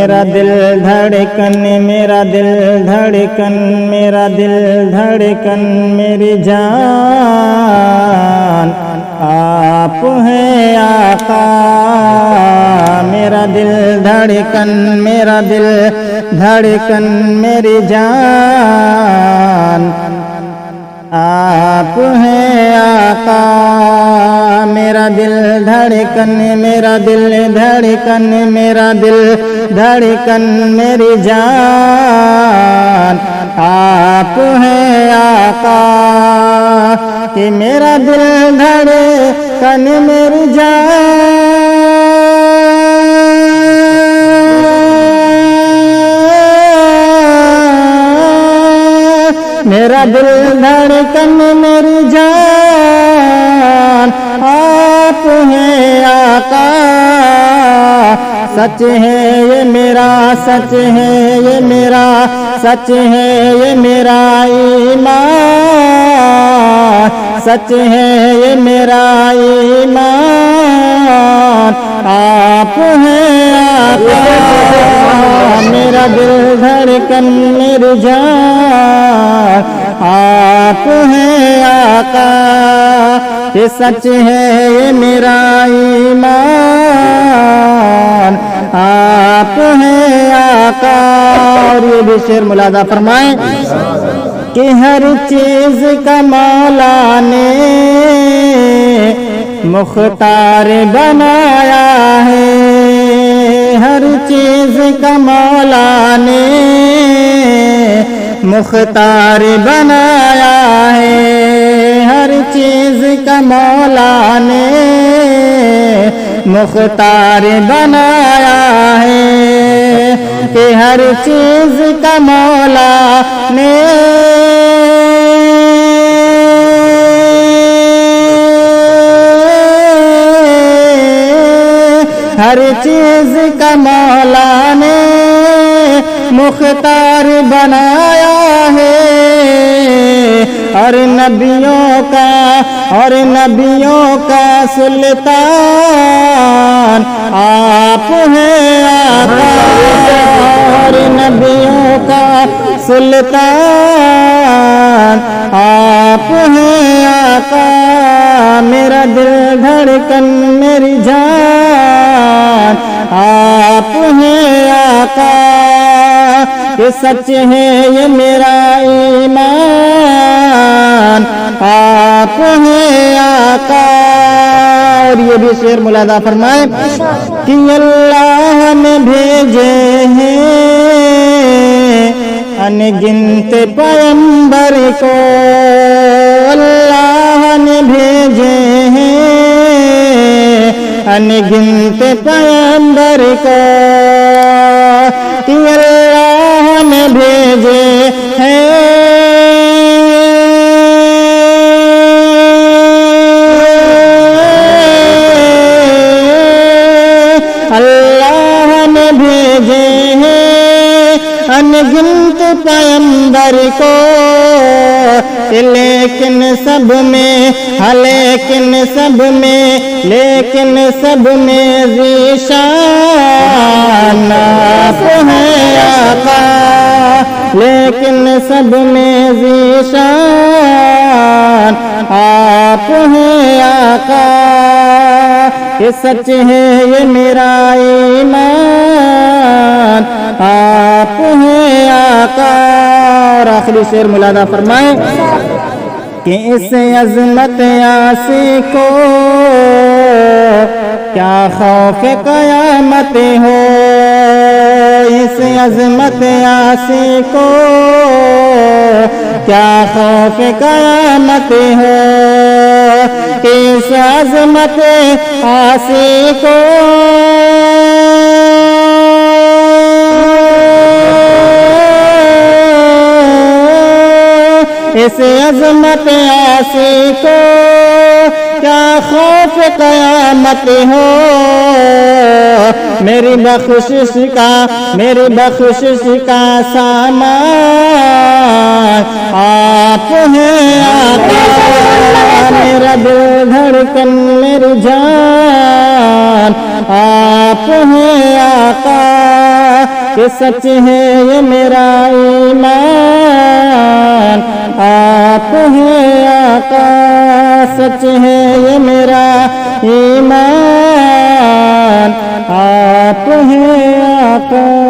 میرا دل دھڑکن میرا دل دھڑکن میرا دل دھڑکن میری جان آپ ہیں آقا میرا دل دھڑکن میرا دل دھڑکن میری جان آپ ہیں آقا میرا دل دھڑکن میرا دل دھڑکن میرا دل دھڑکن میری جان آپ ہیں آقا کہ میرا دل دھڑکن میری جان میرا دل دھڑکن میری جان آپ ہیں آقا سچ ہے یہ میرا سچ ہے یہ میرا سچ ہے یہ میرا ایمان سچ ہے یہ میرا ایمان آپ ہیں آقا میرا دل دھڑکن میری جان آپ ہیں آقا یہ سچ ہے یہ میرا ایمان آپ ہیں آقا اور یہ بھی شعر ملاحظہ فرمائیں کہ ہر چیز کا مولا نے مختار بنایا ہے ہر چیز کا مولا نے مختار بنایا ہے ہر چیز کا مولا نے مختار بنایا ہے کہ ہر چیز کا مولا نے ہر چیز کا مولا نے مختار بنایا ہے اور نبیوں کا سلطان آپ ہیں آقا اور نبیوں کا سلطان آپ ہیں آقا میرا دل دھڑکن میری جان آپ ہیں آقا یہ سچ ہے یہ میرا ایمان آپ ہیں آقا اور یہ بھی شعر ملاحظہ فرمائے کہ اللہ نے بھیجے ہیں ان گنت پیغمبر کو اللہ نے بھیجے ہیں ان گنت پیغمبر کو کہ اللہ نے بھیجے ہیں اللہ نے بھیجے ہیں ان گنت پیغمبر کو لیکن سب میں ذیشان آپ ہیں آقا لیکن سب میں ذیشان آپ ہیں آقا یہ سچ ہے یہ میرا ایمان آپ ہیں آقا اور آخری شعر ملاحظہ فرمائیں کہ اس عظمت عاصی کو کیا خوف قیامت ہو اس عظمت عاصی کو کیا خوف قیامت ہو اس عظمت عاصی کو اس عظمت عاصی کو کیا خوف قیامت ہو میری بخشش کا سامان آپ ہیں آقا میرا دل دھڑکن میری جان آپ ہیں آقا کہ سچ ہے یہ میرا ایمان، آپ ہیں آقا سچ ہے یہ میرا ایمان، آپ ہیں آقا۔